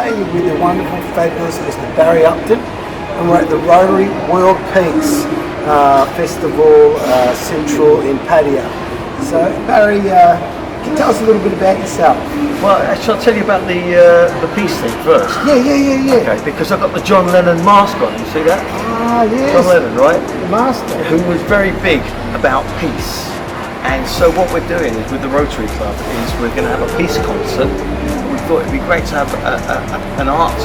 today with the wonderful, fabulous Mr. Barry Upton, and we're at the Rotary World Peace Festival Central in Pattaya. So Barry, can you tell us a little bit about yourself? Well, shall I tell you about the peace thing first? Yeah. Okay, because I've got the John Lennon mask on, you see that? Ah, yes. John Lennon, right? The master. Who was very big about peace. And so what we're doing is with the Rotary Club is we're going to have a peace concert. We thought it'd be great to have an art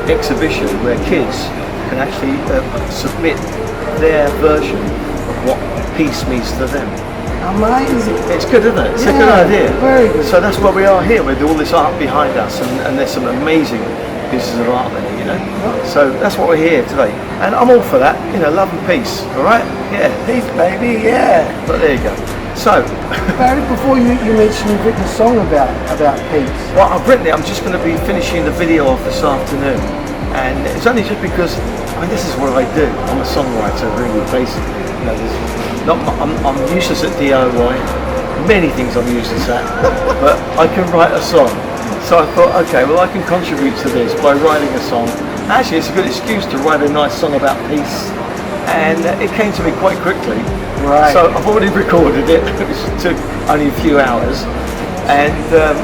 exhibition where kids can actually submit their version of what peace means to them. Amazing. It's good, isn't it? It's a good idea. Very good. So that's why we are here with all this art behind us, and there's some amazing pieces of art there, you know. So that's what we're here today, and I'm all for that. You know, love and peace. All right? Yeah. Peace, baby. Yeah. But there you go. So, Barry, before you mentioned you've written a song about peace. well, I've written it. I'm just going to be finishing the video off this afternoon, and it's only just because this is what I do. I'm a songwriter, really, basically. You know, I'm useless at DIY. Many things I'm useless at, but I can write a song. So I thought, okay, well, I can contribute to this by writing a song. Actually, it's a good excuse to write a nice song about peace, and it came to me quite quickly. Right. So I've already recorded it, which took only a few hours, and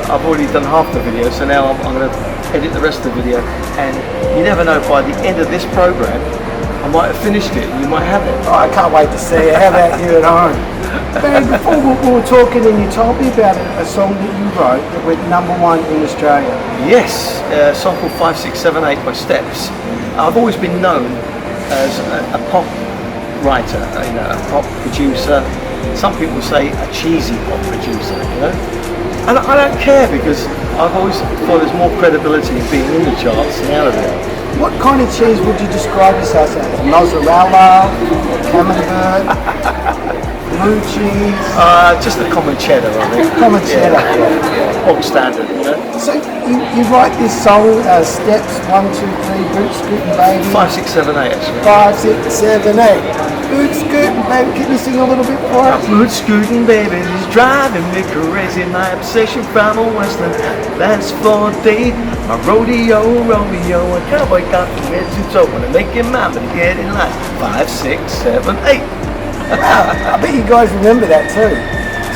I've already done half the video, so now I'm going to edit the rest of the video, and you never know, by the end of this program, I might have finished it, and you might have it. Oh, I can't wait to see it. How about you at home? Barry, before we were talking and you told me about a song that you wrote that went #1 in Australia. Yes, a song called 5678 by Steps. I've always been known as a pop writer, you know, a pop producer. Some people say a cheesy pop producer, you know. And I don't care, because I've always thought there's more credibility in being in the charts than out of it. What kind of cheese would you describe yourself as? Mozzarella, camembert, blue cheese? Just a common cheddar, I think. Common cheddar. Yeah. Bog standard, you know. So you write this song, Steps 1, 2, 3, boot scooting baby. 5678 actually. 5, 6, 7, 8. Boot scooting baby. Can you sing a little bit for us? Boot scooting baby is driving me crazy. My obsession from a western dance floor date. My rodeo, a cowboy got from head to toe. When I make him mine, but get in line. 5, 6, 7, 8. I bet you guys remember that too.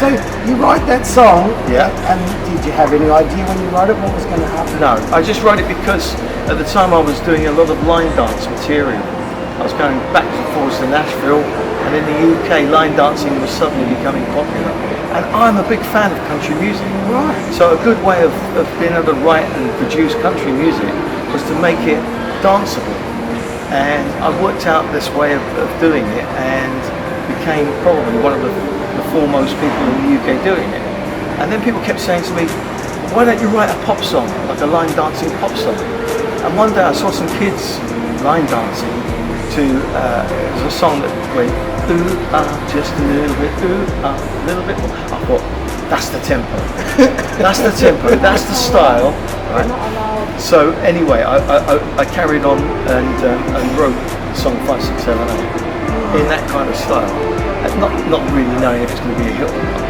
So you write that song, Yeah. And did you have any idea when you wrote it what was going to happen? No, I just wrote it because at the time I was doing a lot of line dance material. I was going back and forth to Nashville, and in the UK line dancing was suddenly becoming popular. And I'm a big fan of country music. Right. So a good way of being able to write and produce country music was to make it danceable. And I worked out this way of doing it, and became probably one of the foremost people in the UK doing it. And then people kept saying to me, why don't you write a pop song, like a line dancing pop song? And one day I saw some kids line dancing to it was a song that went ooh just a little bit, ooh a little bit more. I thought, that's the tempo. That's the tempo, that's the style. Right? So anyway, I carried on and wrote the song 5678 in that kind of style. Not really knowing if it's going to be a hit or not,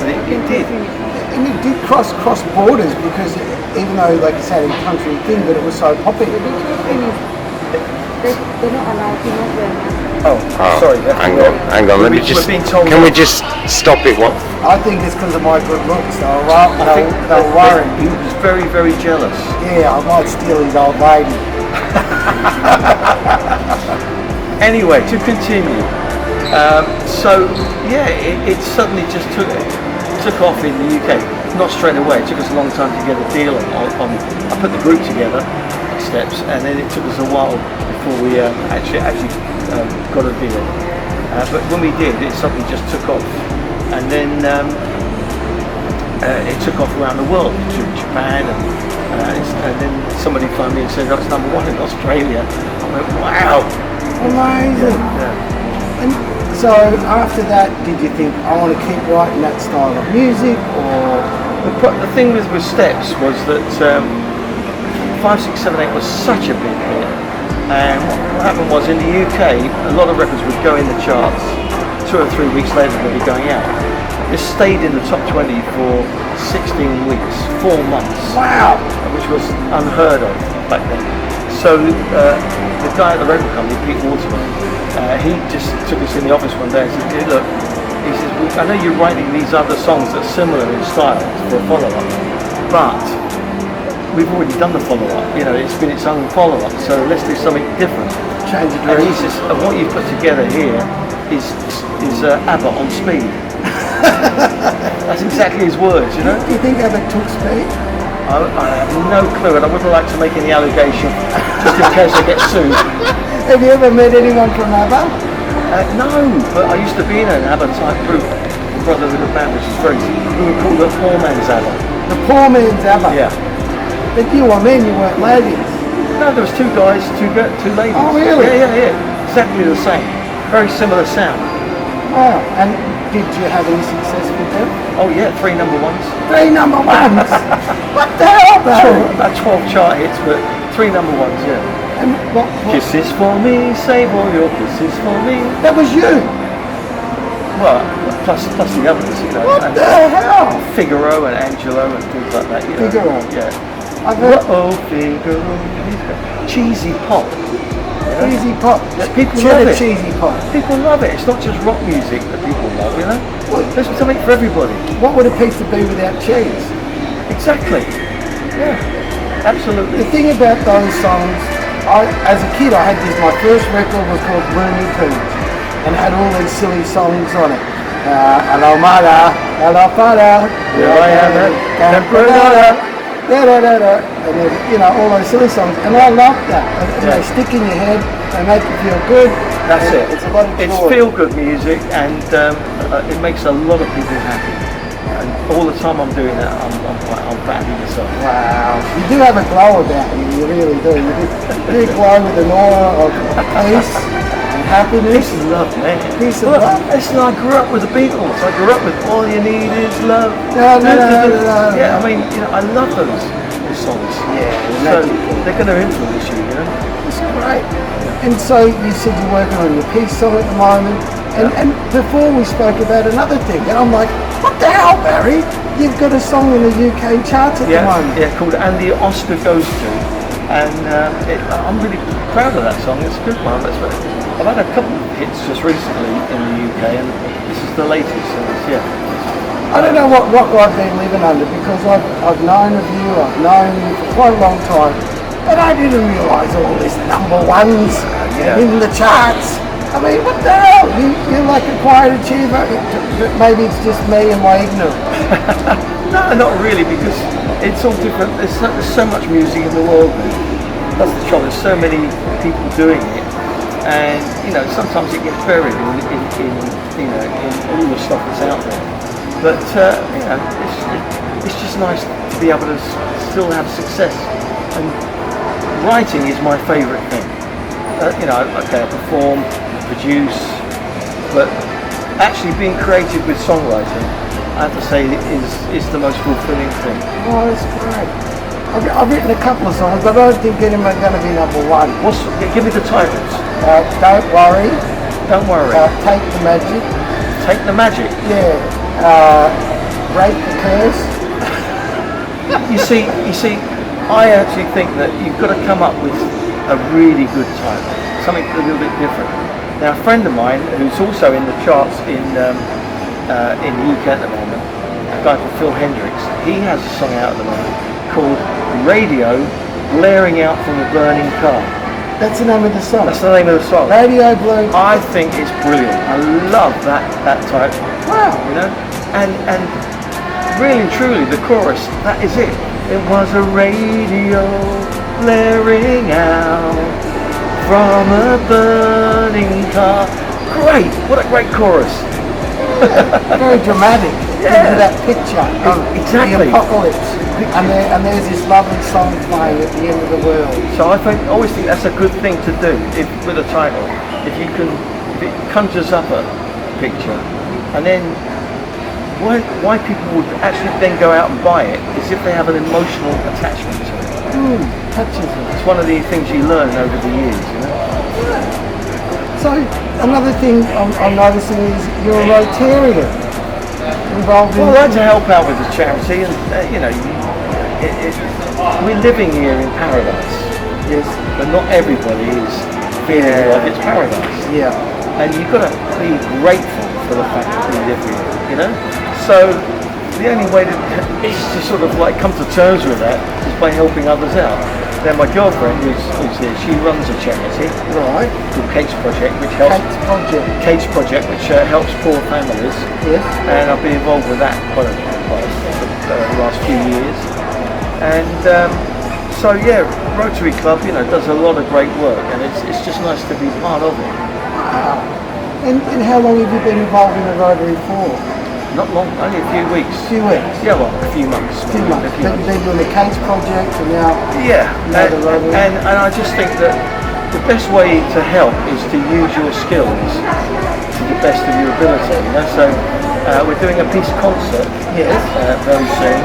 but it did. And it did cross borders, because even though, like you said, a country thing, but it was so popular. They're not allowed to know them. Oh, sorry. Hang on. Let me just. Can we just stop it? What? I think it's because of my good looks. They were worried. He was very, very jealous. Yeah, I might steal his old lady. Anyway, to continue. So yeah, it suddenly just took off in the UK. Not straight away. It took us a long time to get a deal on. I put the group together, Steps, and then it took us a while before we actually got a deal. But when we did, it suddenly just took off, and then it took off around the world, to Japan, and then somebody phoned me and said, "Oh, it's #1 in Australia." I went, "Wow, amazing!" Yeah. And so after that, did you think, I want to keep writing that style of music, or? The thing with Steps was that 5678 was such a big hit, and what happened was, in the UK, a lot of records would go in the charts. 2 or 3 weeks later, they'd be going out. It stayed in the top 20 for 16 weeks, 4 months. Wow. Which was unheard of back then. So the guy at the record company, Pete Waterman, he just took us in the office one day and said, "Hey, look," he says, "I know you're writing these other songs that are similar in style for a follow-up, but we've already done the follow-up. You know, it's been its own follow-up, so let's do something different." Change the And he direction. says, "What you've put together here is ABBA on speed." That's exactly his words, you know. Do you think Abbott took speed? I have no clue, and I wouldn't like to make any allegation just in case I get sued. Have you ever met anyone from ABBA? No, but I used to be in an ABBA type group, the Brotherhood of Man, which is very, we were called the Poor Man's ABBA. The poor man's ABBA. Yeah. But you were men, you weren't ladies. No, there was two guys, two ladies. Oh, really? Yeah. Exactly the same. Very similar sound. Wow. And did you have any success with them? Oh yeah, 3 number ones. 3 number ones. What the hell, bro? About 12 chart hits, but 3 number ones, yeah. And what? Kisses for me, save all your kisses for me. That was you. Well, plus the others, you know. What and the hell? Figaro and Angelo and things like that, you know. Figaro. Yeah. I've heard Oh, Figaro. Cheesy pop. cheesy pop. Yeah, people Cheddar love it. cheesy pop. People love it. It's not just rock music that people love, you know. There's something for everybody. What would a pizza be without cheese? Exactly. Yeah. Absolutely. The thing about those songs, as a kid, I had this. My first record was called Looney Tunes, and it had all these silly songs on it. Hello, mother. Hello, father. Here I am at Campanella. Da-da-da-da. And then, you know, all those silly songs, and I loved that. And Yeah. they stick in your head, they make you feel good. That's and it. It's a lot of It's joy. feel-good music, and it makes a lot of people happy. And all the time I'm doing that, I'm happy myself. Wow. You do have a glow about you, you really do. You do glow with an aura of peace and happiness. Peace and love, man. Peace and Look, love. listen, I grew up with the Beatles. I grew up with All You Need Is Love. No. Yeah, I mean, you know, I love those songs. Yeah, So they're going to influence you, you know. it's great. And so you said you're working on your peace song at the moment. And before we spoke about another thing, and I'm like, what the hell, Barry? You've got a song in the UK charts at the moment. Yeah, called And the Oscar Goes To. And I'm really proud of that song. It's a good one. I've had a couple of hits just recently in the UK, and this is the latest. So I don't know what rock I've been living under, because I've known of you, I've known you for quite a long time, but I didn't realise all this number ones in the charts. I mean, what the hell? You're like a quiet achiever, but maybe it's just me and my ignorance. No, not really, because it's all different. There's so much music in the world. That's the trouble. There's so many people doing it, and you know, sometimes it gets buried in all the stuff that's out there. But you know, it's just nice to be able to still have success. And writing is my favourite thing. You know, okay, I perform, produce, but actually being creative with songwriting, I have to say, is the most fulfilling thing. Oh, that's great. I've written a couple of songs, but I don't think anyone's going to be number one. Give me the titles. Don't worry. Don't worry. Take the magic. Take the magic. Yeah. Break the curse. You see, I actually think that you've got to come up with a really good title, something a little bit different. Now, a friend of mine who's also in the charts in the UK at the moment, a guy called Phil Hendricks, he has a song out at the moment called Radio Blaring Out from a Burning Car. That's the name of the song. That's the name of the song. Radio Blue. I think it's brilliant. I love that title. Wow. You know, and really and truly the chorus, that is it. It was a radio blaring out from a burning car. Great, what a great chorus. Very dramatic. Yeah. Into that picture of Exactly. the apocalypse. And there's this lovely song playing at the end of the world. So I always think that's a good thing to do with a title. If it conjures up a picture, and then why people would actually then go out and buy it is if they have an emotional attachment to it. Touches it. It's one of the things you learn over the years, you know. So another thing I'm noticing is you're a Rotarian. involved in? Well, I like to help out with the charity, and we're living here in paradise. Yes. But not everybody is feeling like it's paradise. Yeah. And you've got to be grateful for the fact that we live here, So the only way is to sort of like come to terms with that is by helping others out. Then my girlfriend, who's here, she runs a charity Right. called Kate's Project, which helps Kate's Project, which helps poor families. Yes. And I've been involved with that quite for the last few years. And so yeah, Rotary Club, does a lot of great work, and it's just nice to be part of it. Wow. And how long have you been involved in the Rotary for? Not long, only a few weeks. A few weeks? Yeah, well, a few months. A few months. But you've been doing the Kate's Project and now... Yeah, the Rotary. and I just think that the best way to help is to use your skills to the best of your ability, So we're doing a peace concert very soon,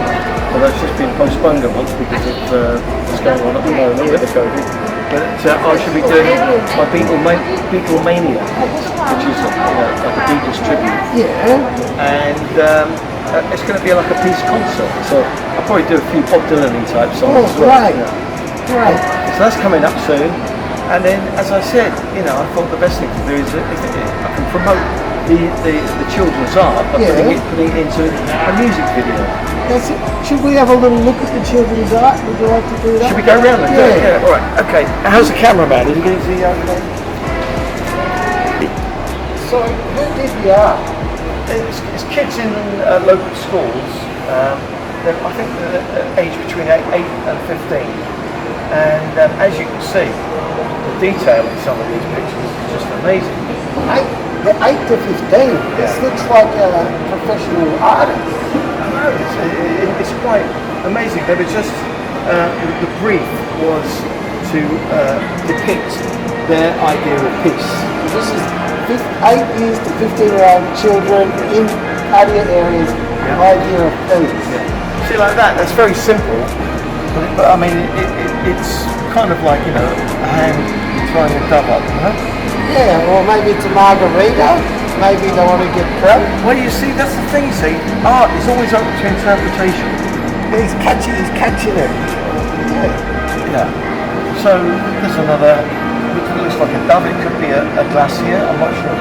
although it's just been postponed a month because of what's going on at the moment with the COVID. But I should be doing my Beatlemania, which is like a Beatles tribute. Yeah. And it's going to be like a peace concert. So I'll probably do a few Bob Dylan-y type songs as well. Right. Right. So that's coming up soon. And then, as I said, I thought the best thing to do is if I can promote the children's art by putting it into a music video. That's it. Should we have a little look at the children's art? Would you like to do that? Should we go around and do it? Yeah. All right. Okay. How's the cameraman? Is he going to see over there? So, who did the art? It's kids in local schools. I think they're aged between 8 and 15. And as you can see, the detail in some of these pictures is just amazing. 8 to 15. This looks like a professional artist. I know, it's quite amazing. They were just, the brief was to depict their idea of peace. This is 8 years to 15-year-old children in Pattaya areas, idea of peace. See, like that's very simple, but I mean, it's kind of like, a hand throwing a dove up, Yeah, or maybe it's a margarita, maybe they want to get crap. Well, you see, that's the thing, art is always open to interpretation. He's catching it. Yeah. So, there's another, looks like a dove, it could be a glacier, I'm not sure.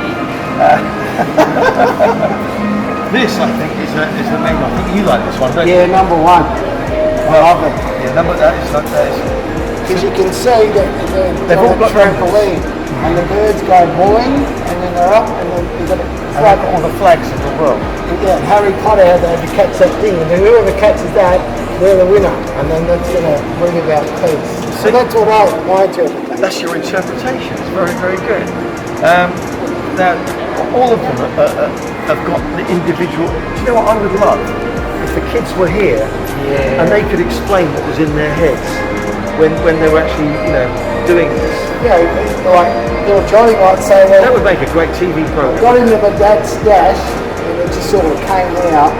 This, I think, is the main one. I think you like this one, don't you? Yeah, number 1. I love it. Yeah, that is. Because you can see that they're on a trampoline, and the birds go boing, and then they're up, and then you've got It's like all the flags of the world. Yeah, Harry Potter had to catch that thing, and then whoever catches that, they're the winner, and then that's going to bring about peace. So that's what my interpretation. That's your interpretation. It's very, very good. Now, all of them have got the individual. Do you know what I would love? If the kids were here and they could explain what was in their heads when they were actually, doing this. Yeah, like little Johnny might say, well, that would make a great TV program. Got into my dad's stash, and it just sort of came out.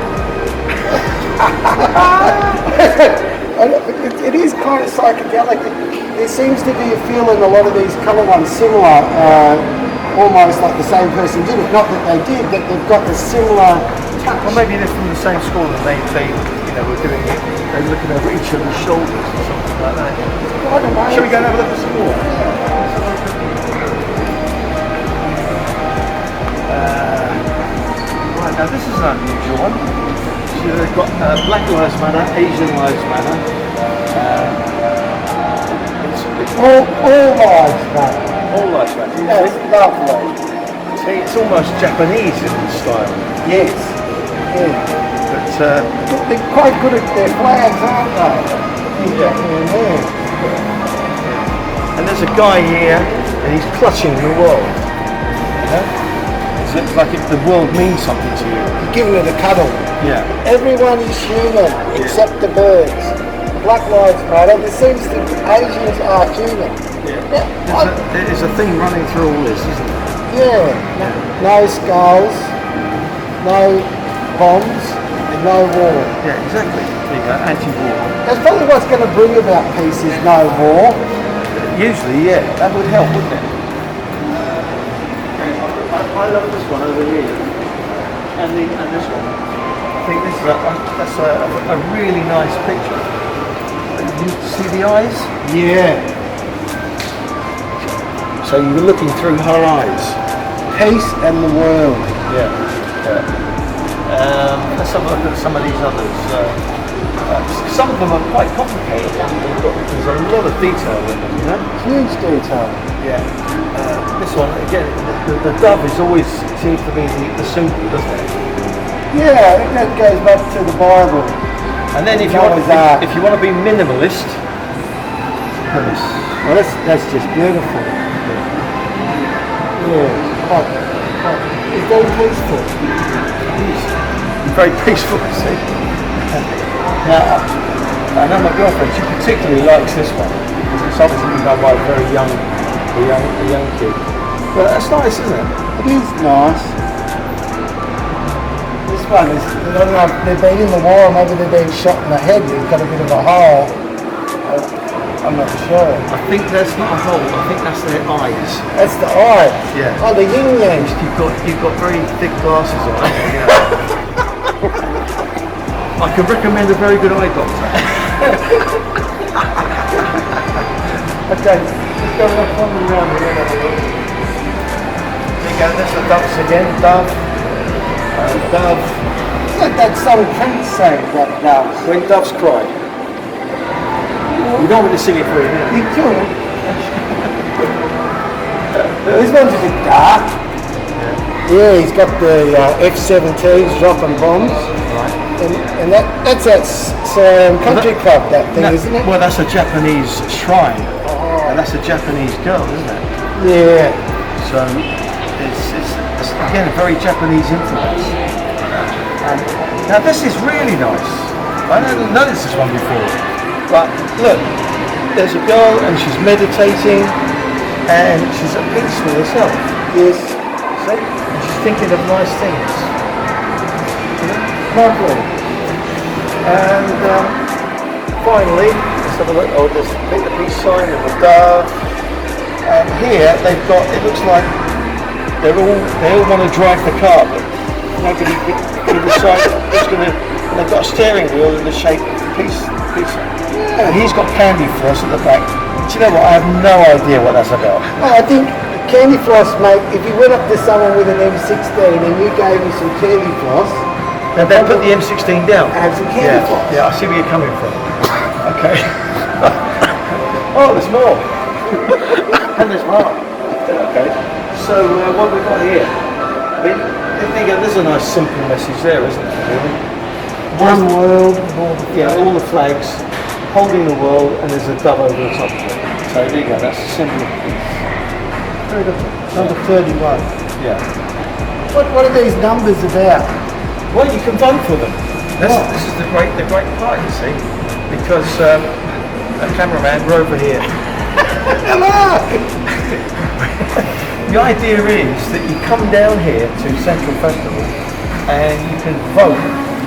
And it is kind of psychedelic. There seems to be a feel in a lot of these colour ones similar, almost like the same person did it. Not that they did, but they've got the similar touch. Well, maybe they're from the same school and they were doing it. They were looking over each other's shoulders or something like that. I don't know. Shall we go and have a look at some more? Right, now this is an unusual one. So they've got Black Lives Matter, Asian Lives Matter. All lives matter. All Lives Matter. That's lovely. See, it's almost Japanese in style. Yes. Yeah. But they're quite good at their flags, aren't they? Yeah. And there's a guy here, and he's clutching the world. It's like if the world means something to you. Giving it a cuddle. Yeah. Everyone is human except the birds. Black Lives Matter. There seems to be Asians are human. Yeah. There's a theme running through all this, isn't there? Yeah. No skulls, no bombs, and no war. Yeah, exactly. There you go, anti-war. That's probably what's going to bring about peace is no war. Usually, yeah, that would help, wouldn't it? I love this one over here, and this one. think this is that's a really nice picture. You see the eyes? Yeah. So you're looking through her eyes. Peace and the world. Yeah. Let's have a look at some of these others. Some of them are quite complicated. There's a lot of detail in them, you know? Huge detail. Yeah. This one, again, the dove is always seems to be the symbol, doesn't it? Yeah, I think that goes back to the Bible. And then if you want to be minimalist, look at this. Well, that's just beautiful. Yeah, it's very peaceful. Very peaceful, you see. Now, I know my girlfriend, she particularly likes this one. It's obviously been done by a very young kid. But that's nice, isn't it? It is nice. This one is, I don't know if they've been in the war, maybe they've been shot in the head, you've got a bit of a hole. I'm not sure. I think that's not a hole, I think that's their eyes. That's the eye. Yeah. Oh, the yin yang. You've got very thick glasses on. I can recommend a very good eye doctor. Okay, let's go around here and have a look. There you go, there's the doves again, dove. Dove. Look, that's some Prince saying that dove. When doves cry. You don't want me to sing it for you now. You could. This one's a bit dark. Yeah, he's got the F-17s dropping bombs. Right. And that's country club, that thing, isn't it? Well, that's a Japanese shrine. And that's a Japanese girl, isn't it? Yeah. So it's again a very Japanese influence. Now this is really nice. I hadn't noticed this one before. But look, there's a girl and she's meditating and she's at peace with herself. Yes. See? And she's thinking of nice things. Lovely. And finally, let's have a look. Oh, there's the peace sign and the dove. And here they've got. It looks like they all want to drive the car, but nobody can decide who's going to. And they've got a steering wheel in the shape of the peace. And he's got candy floss at the back. Do you know what? I have no idea what that's about. Oh, I think candy floss, mate, if you went up to someone with an M16 and you gave me some candy floss, Now then put the M16 down. have some candy floss. Yeah, I see where you're coming from. Okay. Oh, there's more. And there's more. Okay. So what have we got here? I mean, there's a nice simple message there, isn't it? Really? One world, all the flags, holding the world, and there's a dove over the top of it. So there you go, that's a symbol of peace. number 31. Yeah. What are these numbers about? Well, you can vote for them. This is the great part, you see, because a cameraman, we're over here. Hello! The idea is that you come down here to Central Festival and you can vote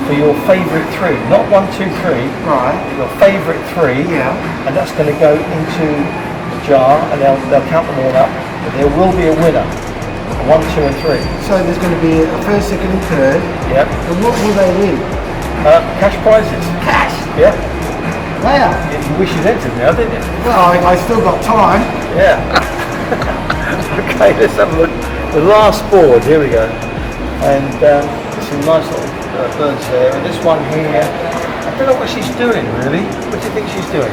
for your favourite three, not 1, 2, 3. Right. Your favourite three. Yeah. And that's going to go into the jar, and they'll count them all up. But there will be a winner. 1, 2, and 3. So there's going to be a first, second, and third. Yep. And what will they win? Cash prizes. Cash. Yeah. Wow. You wish you'd entered now, didn't you? Well, I still got time. Yeah. Okay, let's have a look. The last board, here we go. And there's some nice little birds there. And this one here, I don't know what she's doing really. What do you think she's doing?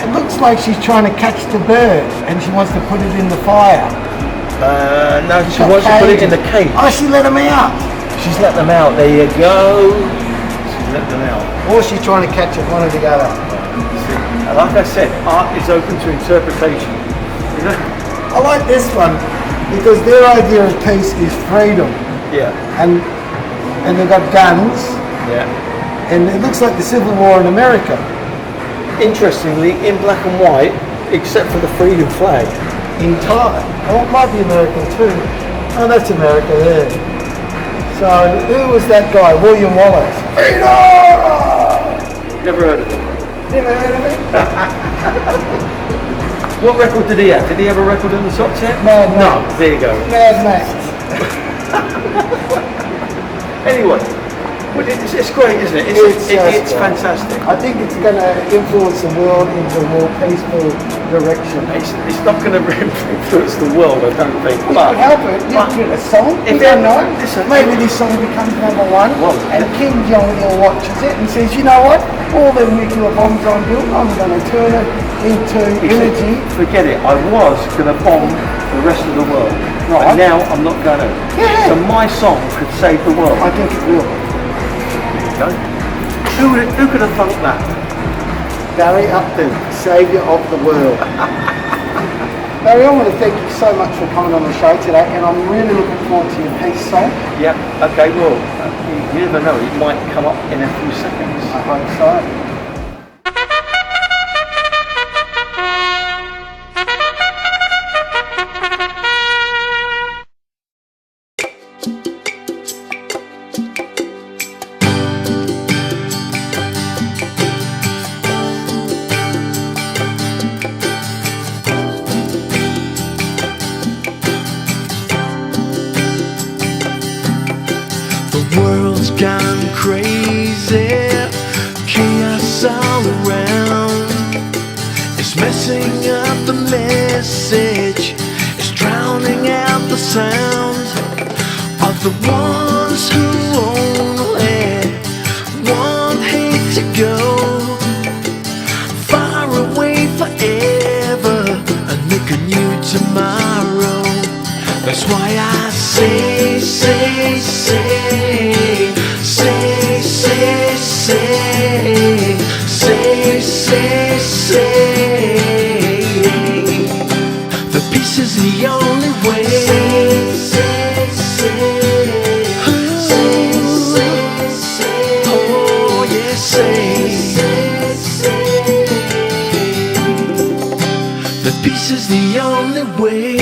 It looks like she's trying to catch the bird and she wants to put it in the fire. No, she wants to put it in the cage. Oh, she let them out. She's let them out. There you go. She's let them out. Or she's trying to catch it, one or the other. And like I said, art is open to interpretation. You know? I like this one because their idea of peace is freedom. Yeah. And they've got guns. Yeah. And it looks like the Civil War in America. Interestingly, in black and white, except for the freedom flag. In Thailand. Oh, it might be American too. Oh, that's America there. So, who was that guy? William Wallace. Freedom! Never heard of him. Never heard of it? What record did he have? Did he have a record in the top 10? Mad Max. No, there you go. Mad Max. Anyway, what it's great, isn't it? It's fantastic. I think it's going to influence the world into a more peaceful direction. It's not going to influence the world, I don't think. You can help it. You can get a song. If You don't know. listen, Maybe this song becomes number one, and Kim Jong-il watches it and says, you know what? All the nuclear bombs I'm building, I'm going to turn it into energy. Forget it. I was going to bomb the rest of the world. Right. But now I'm not going to. Yeah. So my song could save the world. I think it will. There you go. Who could have thought that? Barry Upton, saviour of the world. Barry, I want to thank you so much for coming on the show today, and I'm really looking forward to your peace song. Yep. Okay. Well, you never know. It might come up in a few seconds. I hope so. The world's gone crazy, chaos all around. It's messing up the message, it's drowning out the sound of the ones who only want hate to go far away forever and make a new tomorrow. That's why I say, say, say, say, say, say, say, say, say. The peace is the only way. Say, say, say, say, say, say. Oh yes, say, say, say. The peace is the only way.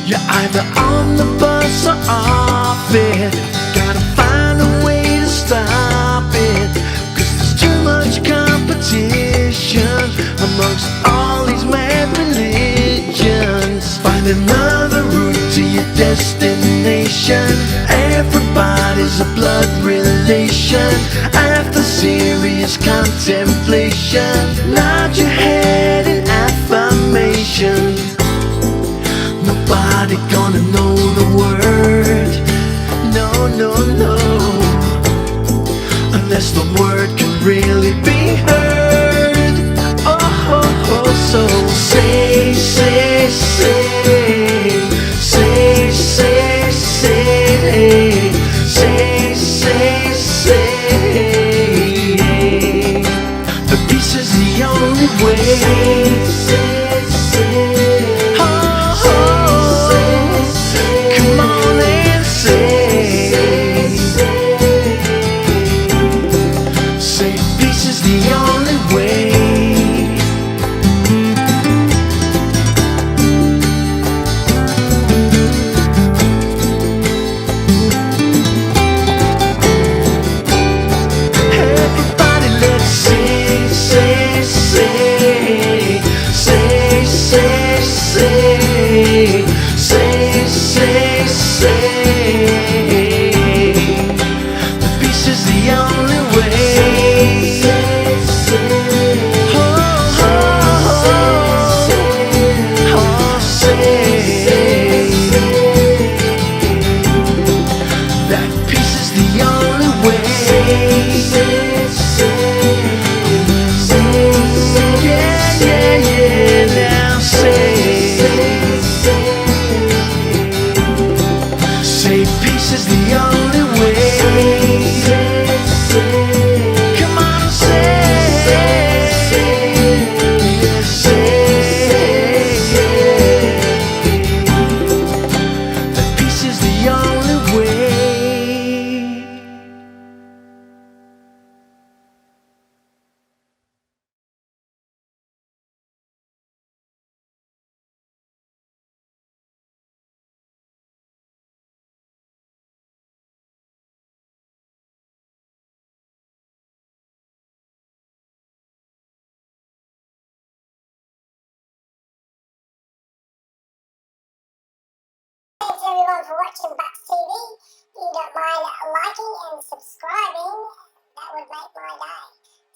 You're either on the bus or off it. Gotta find a way to stop it, 'cause there's too much competition amongst all these mad religions. Find another route to your destination. Everybody's a blood relation. After serious contemplation, nod your head in affirmation. Nobody gonna know the word. No, no, no. Unless the word can really be heard. Oh, oh, oh. So say, say, say, say, say, say, say, say, say. The peace is the only way. Say, say. Come on and say, peace is the only watching BUTTS TV. If you don't mind liking and subscribing, that would make my day.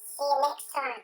See you next time.